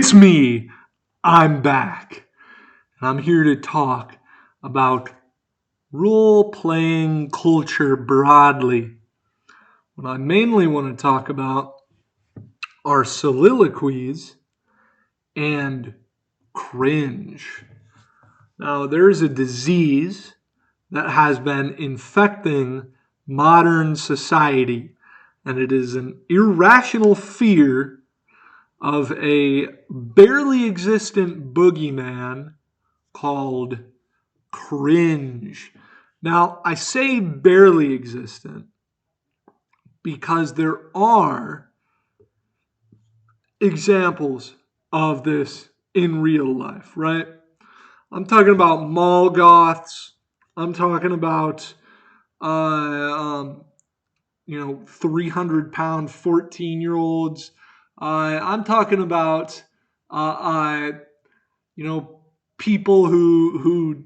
It's me. I'm back. And I'm here to talk about role playing culture broadly. What I mainly want to talk about are soliloquies and cringe. Now, there's a disease that has been infecting modern society, and it is an irrational fear of a barely existent boogeyman called cringe. Now, I say barely existent because there are examples of this in real life, right? I'm talking about mall goths. I'm talking about, uh, um, 300-pound 14-year-olds. I'm talking about, uh, uh, you know, people who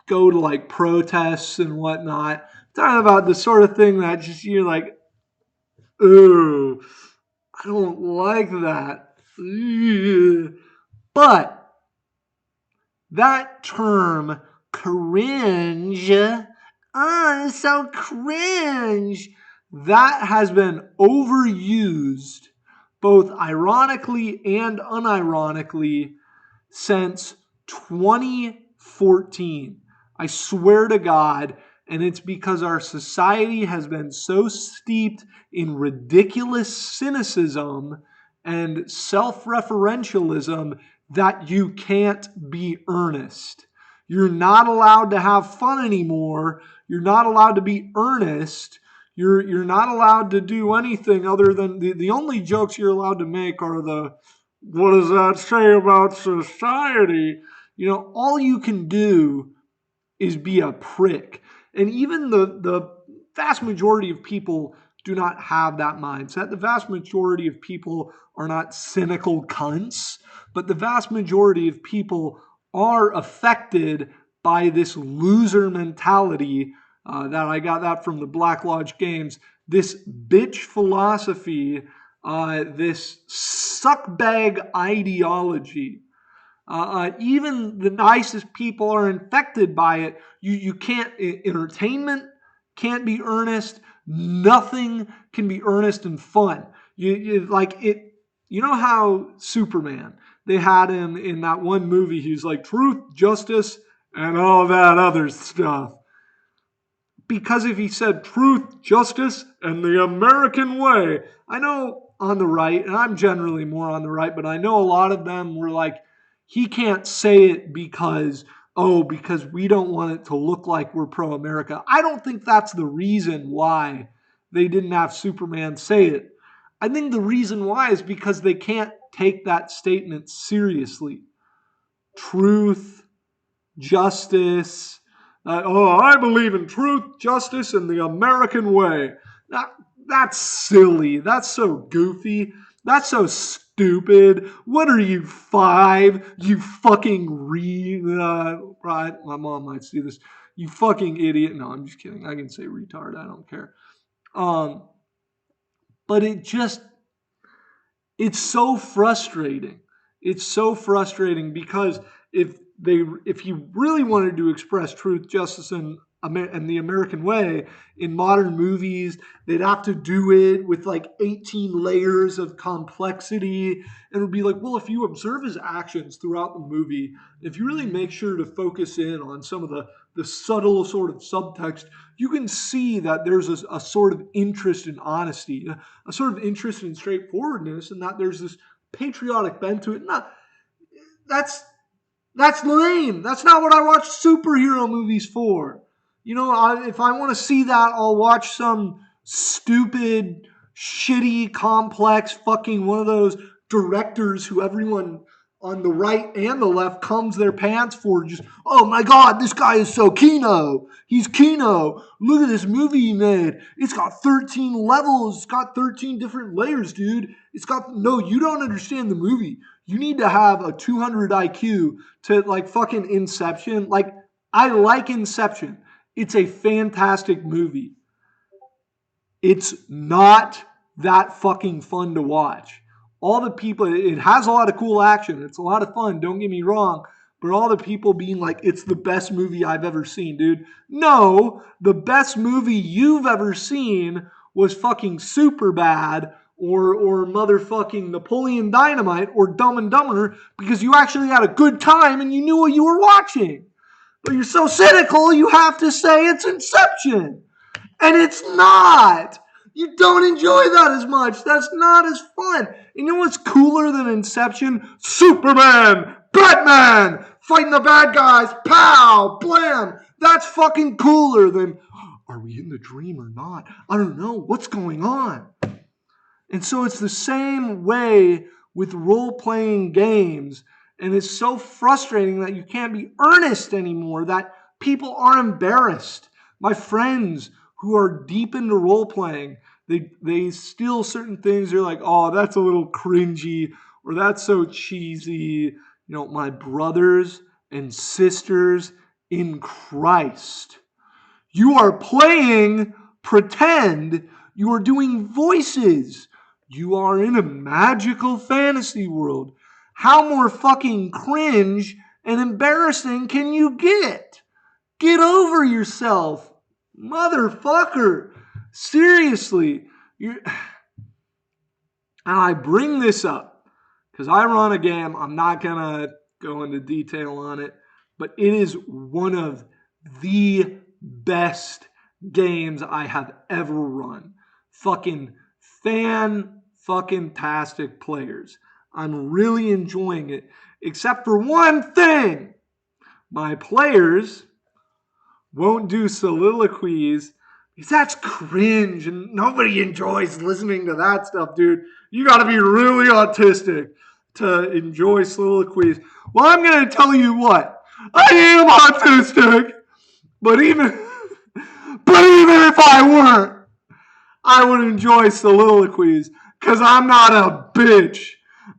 go to like protests and whatnot. Talking about the sort of thing that just you're like, ooh, I don't like that. Ugh. But that term cringe, it's so cringe, that has been overused both ironically and unironically since 2014. I swear to God. And it's because our society has been so steeped in ridiculous cynicism and self referentialism that you can't be earnest. You're not allowed to have fun anymore. You're not allowed to be earnest. You're not allowed to do anything other than the only jokes you're allowed to make are the what does that say about society? All you can do is be a prick. And even the vast majority of people do not have that mindset. The vast majority of people are not cynical cunts, but the vast majority of people are affected by this loser mentality. That I got that from the Black Lodge Games. This bitch philosophy, this suckbag ideology. Even the nicest people are infected by it. You can't, entertainment can't be earnest. Nothing can be earnest and fun. You like it. You know how Superman, they had him in that one movie. He's like truth, justice, and all that other stuff. Because if he said truth, justice, and the American way, I know on the right, and I'm generally more on the right, but I know a lot of them were like, he can't say it because we don't want it to look like we're pro America. I don't think that's the reason why they didn't have Superman say it. I think the reason why is because they can't take that statement seriously. Truth, justice. I believe in truth, justice, and the American way. That, that's silly. That's so goofy. That's so stupid. What are you, 5? You fucking right? My mom might see this. You fucking idiot. No, I'm just kidding. I can say retard. I don't care. Um, but it's so frustrating. It's so frustrating because if you really wanted to express truth, justice, and the American way in modern movies, they'd have to do it with like 18 layers of complexity. And it would be like, well, if you observe his actions throughout the movie, if you really make sure to focus in on some of the subtle sort of subtext, you can see that there's a sort of interest in honesty, a sort of interest in straightforwardness, and that there's this patriotic bent to it. Not that's lame. That's not what I watch superhero movies for. If I want to see that, I'll watch some stupid, shitty, complex fucking one of those directors who everyone on the right and the left comes their pants for. Just, oh my God, this guy is so Kino. He's Kino. Look at this movie he made. It's got 13 levels. It's got 13 different layers, dude. No, you don't understand the movie. You need to have a 200 IQ to like fucking Inception. Like, I like Inception. It's a fantastic movie. It's not that fucking fun to watch. all the people, it has a lot of cool action. It's a lot of fun, don't get me wrong. But all the people being like, it's the best movie I've ever seen, dude. No, the best movie you've ever seen was fucking Superbad or motherfucking Napoleon Dynamite or Dumb and Dumber because you actually had a good time and you knew what you were watching. But you're so cynical, you have to say it's Inception. And it's not. You don't enjoy that as much. That's not as fun. You know what's cooler than Inception? Superman, Batman, fighting the bad guys, pow, blam. That's fucking cooler than, are we in the dream or not? I don't know. What's going on? And so it's the same way with role-playing games. And it's so frustrating that you can't be earnest anymore, that people are embarrassed. My friends who are deep into role-playing, they steal certain things. They're like, oh, that's a little cringy, or that's so cheesy. You know, my brothers and sisters in Christ, you are playing pretend. You are doing voices. You are in a magical fantasy world. How more fucking cringe and embarrassing can you get? Get over yourself, motherfucker. Seriously. And I bring this up because I run a game. I'm not going to go into detail on it, but it is one of the best games I have ever run. Fucking tastic players. I'm really enjoying it, except for one thing. My players won't do soliloquies because that's cringe and nobody enjoys listening to that stuff, dude. You got to be really autistic to enjoy soliloquies. Well, I'm going to tell you what. I am autistic, but even if I weren't, I would enjoy soliloquies because I'm not a bitch.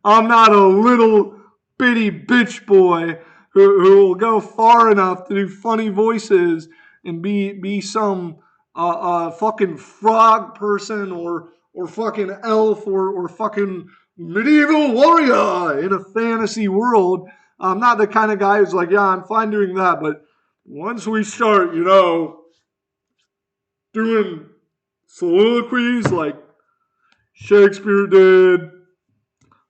I'm not a little bitty bitch boy who will go far enough to do funny voices and be some fucking frog person or fucking elf or fucking medieval warrior in a fantasy world. I'm not the kind of guy who's like, yeah, I'm fine doing that, but once we start, doing soliloquies like Shakespeare did,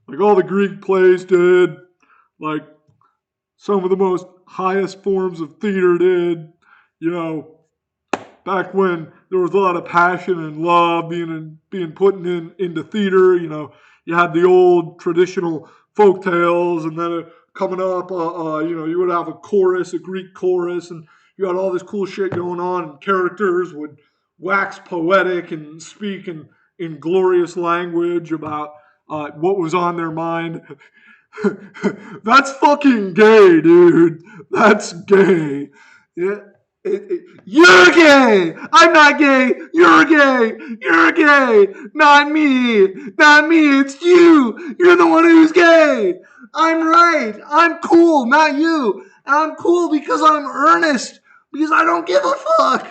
like all the Greek plays did, like some of the most highest forms of theater did, back when there was a lot of passion and love being put into theater. You had the old traditional folk tales, and then coming up, you would have a chorus, a Greek chorus, and you had all this cool shit going on, and characters would wax poetic and speak in glorious language about what was on their mind. That's fucking gay, dude. That's gay. Yeah. You're gay. I'm not gay. You're gay. You're gay. Not me. Not me. It's you. You're the one who's gay. I'm right. I'm cool. Not you. And I'm cool because I'm earnest. Because I don't give a fuck.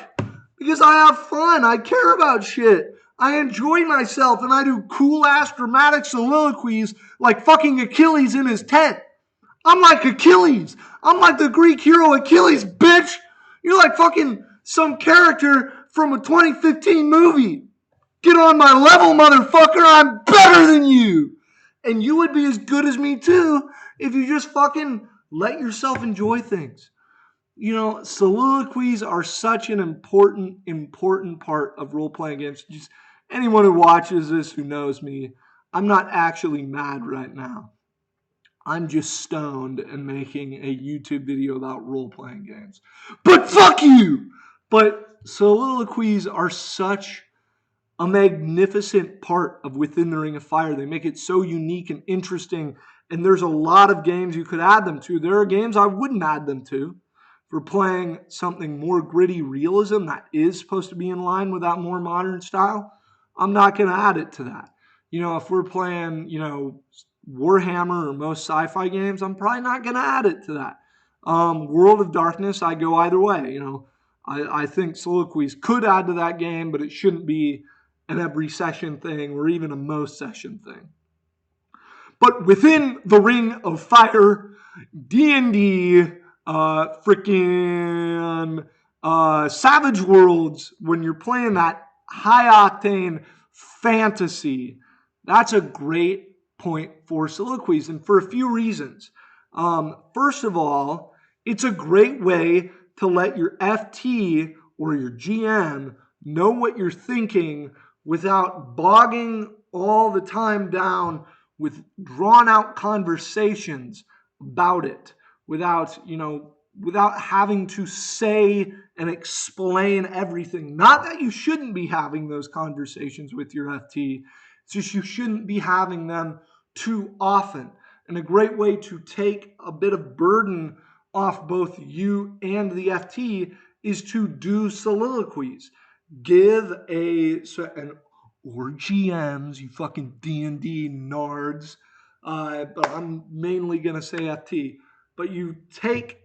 Because I have fun. I care about shit. I enjoy myself and I do cool ass dramatic soliloquies like fucking Achilles in his tent. I'm like Achilles. I'm like the Greek hero Achilles, bitch. You're like fucking some character from a 2015 movie. Get on my level, motherfucker. I'm better than you. And you would be as good as me too if you just fucking let yourself enjoy things. Soliloquies are such an important part of role-playing games. Just anyone who watches this who knows me, I'm not actually mad right now. I'm just stoned and making a YouTube video about role-playing games. But fuck you! But soliloquies are such a magnificent part of Within the Ring of Fire. They make it so unique and interesting, and there's a lot of games you could add them to. There are games I wouldn't add them to. If we're playing something more gritty realism that is supposed to be in line with that more modern style, I'm not going to add it to that. If we're playing, Warhammer or most sci-fi games, I'm probably not going to add it to that. World of Darkness, I go either way. I think soliloquies could add to that game, but it shouldn't be an every session thing or even a most session thing. But within the Ring of Fire, D&D, freaking Savage Worlds, when you're playing that high-octane fantasy, that's a great point for Soliloquies, and for a few reasons. First of all, it's a great way to let your FT or your GM know what you're thinking without bogging all the time down with drawn out conversations about it, without having to say and explain everything. Not that you shouldn't be having those conversations with your FT, it's just you shouldn't be having them too often. And a great way to take a bit of burden off both you and the FT is to do soliloquies. Give or GMs, you fucking D&D nards, but I'm mainly gonna say FT. But you take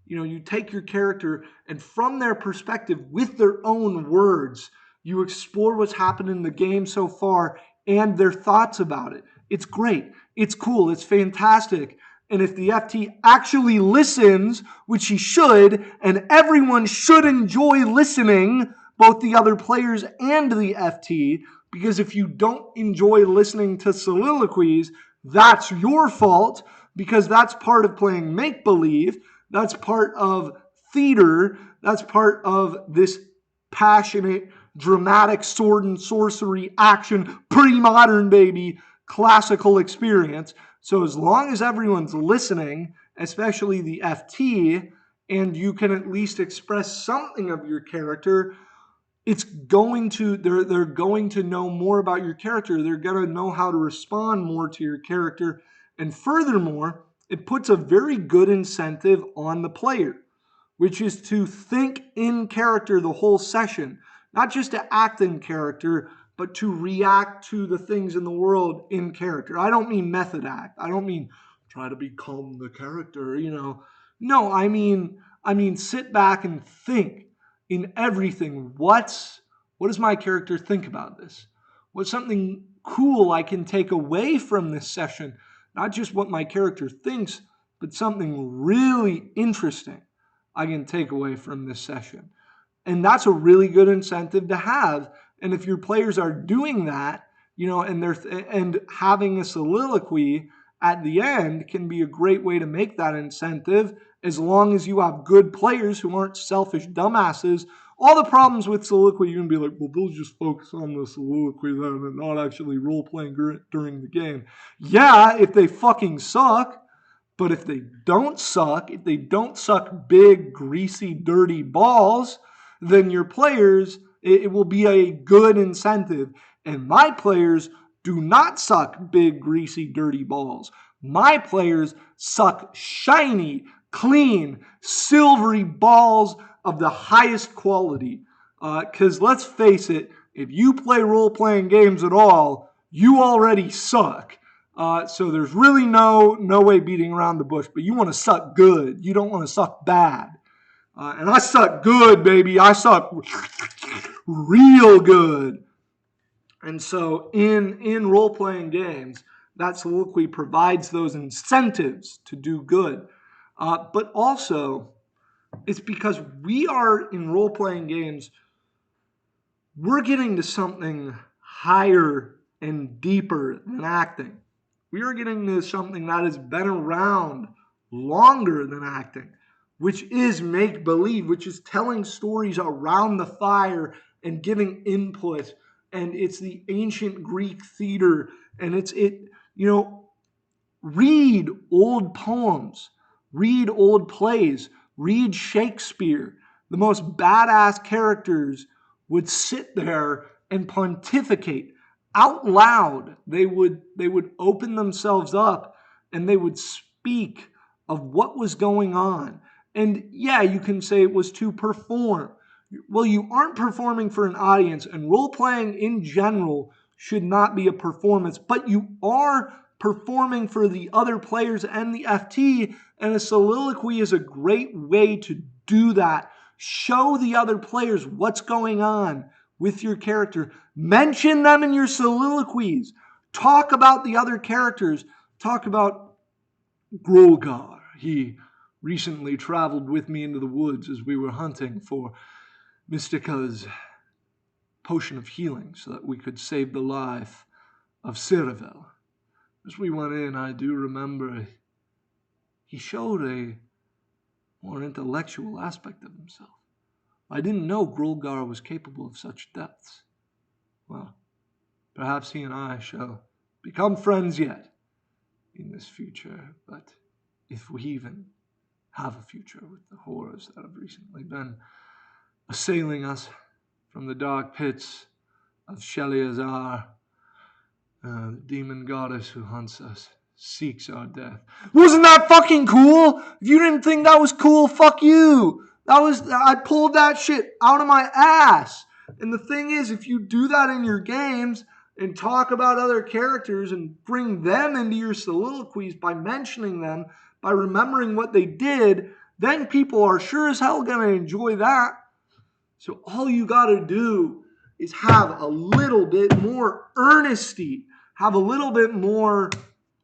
your character, and from their perspective, with their own words, you explore what's happened in the game so far and their thoughts about it. It's great. It's cool. It's fantastic. And if the FT actually listens, which he should, and everyone should enjoy listening, both the other players and the FT, because if you don't enjoy listening to soliloquies, that's your fault, because that's part of playing make-believe. That's part of theater. That's part of this passionate, dramatic sword and sorcery action, pre-modern, baby, classical experience. So as long as everyone's listening, especially the FT, and you can at least express something of your character, they're going to know more about your character. They're going to know how to respond more to your character. And furthermore, it puts a very good incentive on the player, which is to think in character the whole session, not just to act in character, but to react to the things in the world in character. I don't mean method act. I don't mean try to become the character, No, I mean sit back and think in everything. What does my character think about this? What's something cool I can take away from this session? Not just what my character thinks, but something really interesting I can take away from this session. And that's a really good incentive to have. And if your players are doing that, and having a soliloquy at the end can be a great way to make that incentive, as long as you have good players who aren't selfish dumbasses. All the problems with soliloquy, you can be like, well, they'll just focus on the soliloquy then and not actually role-playing during the game. Yeah, if they fucking suck. But if they don't suck big, greasy, dirty balls, then your players, it will be a good incentive. And my players do not suck big, greasy, dirty balls. My players suck shiny, clean, silvery balls of the highest quality. Because let's face it, if you play role-playing games at all, you already suck. So there's really no way beating around the bush. But you want to suck good. You don't want to suck bad. And I suck good, baby. I suck real good. And so in role-playing games, that soliloquy provides those incentives to do good. But also, it's because we are in role-playing games, we're getting to something higher and deeper than acting. We are getting to something that has been around longer than acting, which is make-believe, which is telling stories around the fire and giving input. And it's the ancient Greek theater. And read old poems, read old plays, read Shakespeare. The most badass characters would sit there and pontificate out loud. They would open themselves up and they would speak of what was going on. And yeah, you can say it was to perform. Well, you aren't performing for an audience, and role-playing in general should not be a performance, but you are performing for the other players and the FT, and a soliloquy is a great way to do that. Show the other players what's going on with your character. Mention them in your soliloquies. Talk about the other characters. talk about Grolgar. He recently traveled with me into the woods as we were hunting for Mystica's potion of healing so that we could save the life of Ciravel. As we went in, I do remember he showed a more intellectual aspect of himself. I didn't know Grolgar was capable of such depths. Well, perhaps he and I shall become friends yet in this future, but if we even have a future with the horrors that have recently been assailing us from the dark pits of Sheliazar, the demon goddess who hunts us, seeks our death. Wasn't that fucking cool? If you didn't think that was cool, fuck you. I pulled that shit out of my ass. And the thing is, if you do that in your games and talk about other characters and bring them into your soliloquies by mentioning them, by remembering what they did, then people are sure as hell going to enjoy that. So all you got to do is have a little bit more earnesty, have a little bit more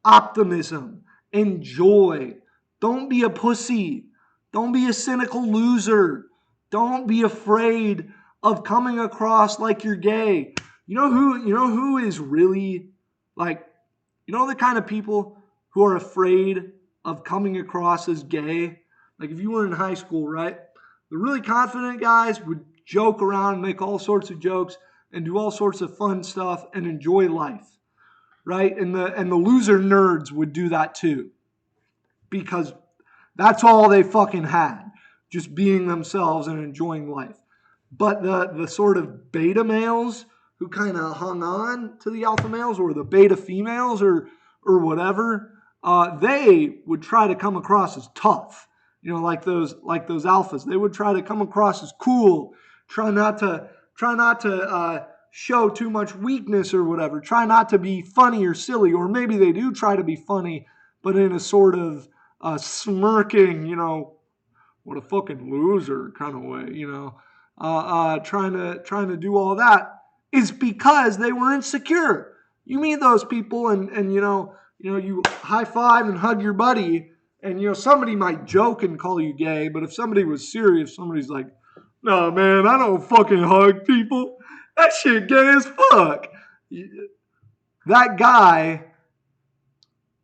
optimism and joy. Don't be a pussy. Don't be a cynical loser. Don't be afraid of coming across like you're gay. You know who is really like, the kind of people who are afraid of coming across as gay? Like if you were in high school, right? The really confident guys would joke around, make all sorts of jokes, and do all sorts of fun stuff and enjoy life, right? And the loser nerds would do that too, because that's all they fucking had, just being themselves and enjoying life. But the sort of beta males who kind of hung on to the alpha males, or the beta females, or whatever, they would try to come across as tough. Like those alphas. They would try to come across as cool. Try not to show too much weakness or whatever. Try not to be funny or silly, or maybe they do try to be funny, but in a sort of smirking, what a fucking loser kind of way, trying to do all that is because they were insecure. You meet those people and you high five and hug your buddy, and somebody might joke and call you gay, but if somebody was serious, somebody's like, "No, man, I don't fucking hug people. That shit gay as fuck." That guy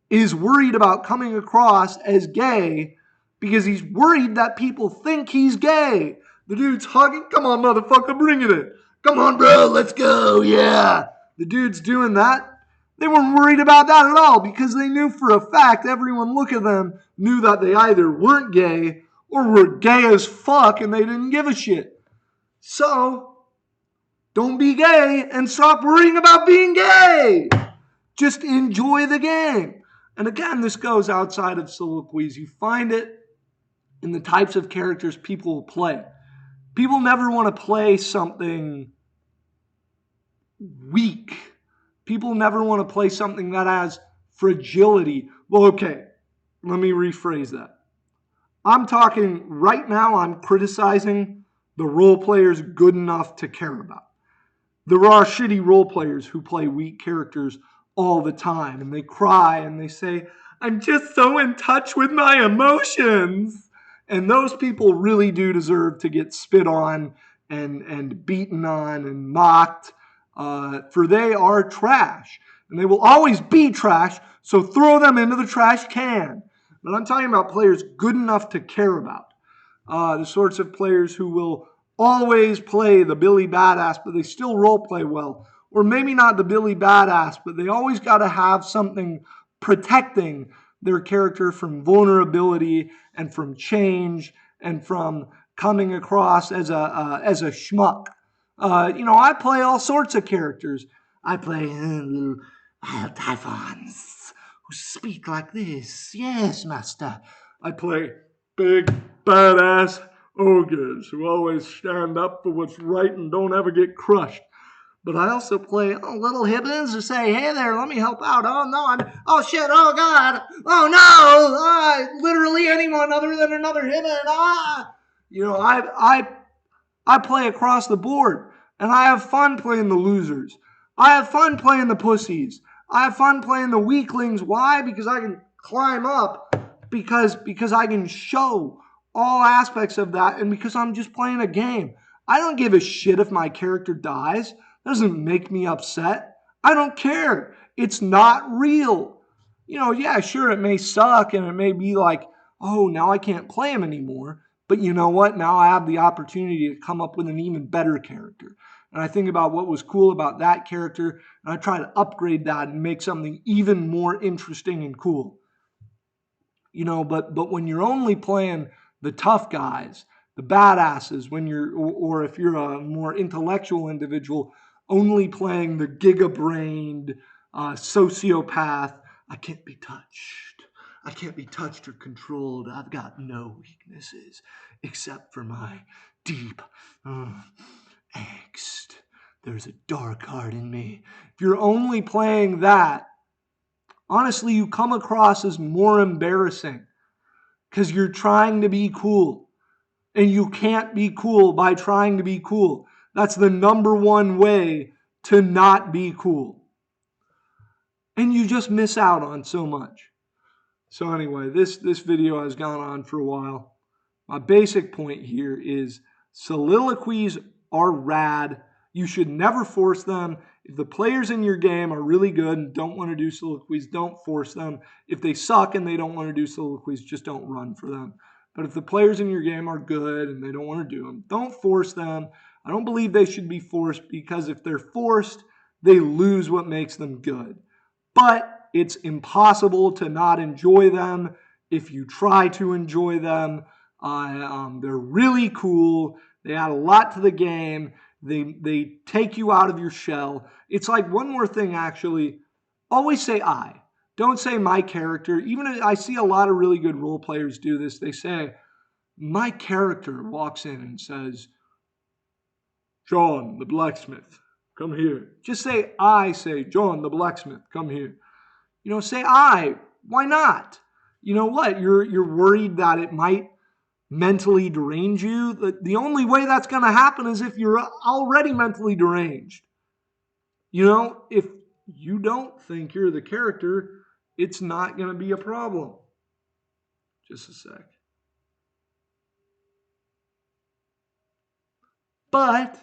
is worried about coming across as gay because he's worried that people think he's gay. The dude's hugging. "Come on, motherfucker, bring it in. Come on, bro, let's go, yeah." The dude's doing that. They weren't worried about that at all because they knew for a fact everyone looking at them knew that they either weren't gay or were gay as fuck and they didn't give a shit. So, don't be gay and stop worrying about being gay. Just enjoy the game. And again, this goes outside of soliloquies. You find it in the types of characters people will play. People never want to play something weak. People never want to play something that has fragility. Well, okay, let me rephrase that. I'm talking right now, I'm criticizing the role players good enough to care about. There are shitty role players who play weak characters all the time, and they cry and they say, "I'm just so in touch with my emotions." And those people really do deserve to get spit on and beaten on and mocked, for they are trash. And they will always be trash, so throw them into the trash can. But I'm talking about players good enough to care about. The sorts of players who will always play the Billy Badass, but they still role play well. Or maybe not the Billy Badass, but they always got to have something protecting their character from vulnerability and from change and from coming across as a schmuck. I play all sorts of characters. I play little typhons who speak like this. "Yes, master." I play big, badass ogres who always stand up for what's right and don't ever get crushed. But I also play little hibbins who say, "Hey there, let me help out. Oh no, oh shit, oh god, oh no, literally anyone other than another hibbin, I play across the board, and I have fun playing the losers. I have fun playing the pussies. I have fun playing the weaklings. Why? Because I can climb up. Because I can show all aspects of that, and because I'm just playing a game. I don't give a shit if my character dies. It doesn't make me upset. I don't care. It's not real. Yeah, sure, it may suck and it may be like, oh, now I can't play him anymore. But you know what? Now I have the opportunity to come up with an even better character. And I think about what was cool about that character, and I try to upgrade that and make something even more interesting and cool. But when you're only playing the tough guys, the badasses, or if you're a more intellectual individual, only playing the giga-brained sociopath, I can't be touched. I can't be touched or controlled. I've got no weaknesses except for my deep angst. There's a dark heart in me. If you're only playing that, honestly, you come across as more embarrassing because you're trying to be cool. And you can't be cool by trying to be cool. That's the number one way to not be cool. And you just miss out on so much. So anyway, this video has gone on for a while. My basic point here is soliloquies are rad. You should never force them. If the players in your game are really good and don't want to do soliloquies, don't force them. If they suck and they don't want to do soliloquies, just don't run for them. But if the players in your game are good and they don't want to do them, don't force them. I don't believe they should be forced, because if they're forced, they lose what makes them good. But it's impossible to not enjoy them if you try to enjoy them. They're really cool. They add a lot to the game. They take you out of your shell. It's like, one more thing, actually. Always say I. Don't say my character. Even I see a lot of really good role players do this. They say, my character walks in and says, John the blacksmith, come here. Just say I, say, John the blacksmith, come here. Say I. Why not? You know what? You're worried that it might mentally derange you. The only way that's going to happen is if you're already mentally deranged. If you don't think you're the character, it's not going to be a problem. Just a sec. But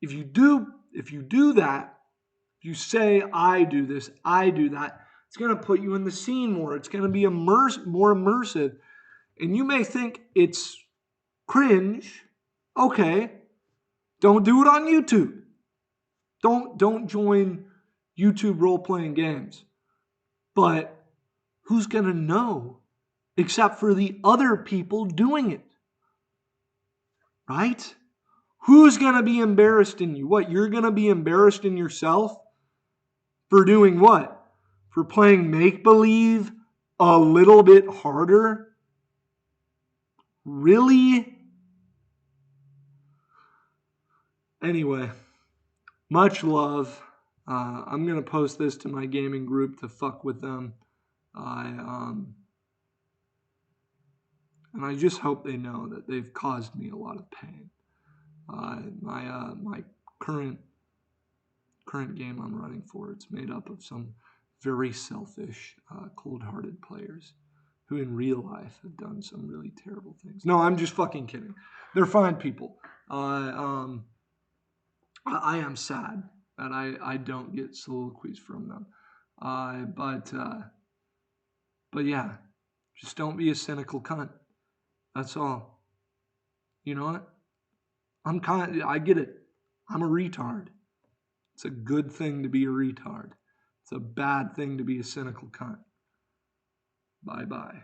if you do that, if you say, I do this, I do that, it's going to put you in the scene more. It's going to be more immersive. And you may think it's cringe. Okay. Don't do it on YouTube. Don't join YouTube role-playing games. But who's going to know except for the other people doing it? Right? Who's going to be embarrassed in you? What? You're going to be embarrassed in yourself for doing what? For playing make-believe a little bit harder? Really? Anyway, much love. I'm going to post this to my gaming group to fuck with them. And I just hope they know that they've caused me a lot of pain. My current game I'm running for, it's made up of some very selfish, cold-hearted players who in real life have done some really terrible things. No, I'm just fucking kidding. They're fine people. I am sad that I don't get soliloquies from them. But yeah, just don't be a cynical cunt. That's all. You know what? I get it. I'm a retard. It's a good thing to be a retard. It's a bad thing to be a cynical cunt. Bye-bye.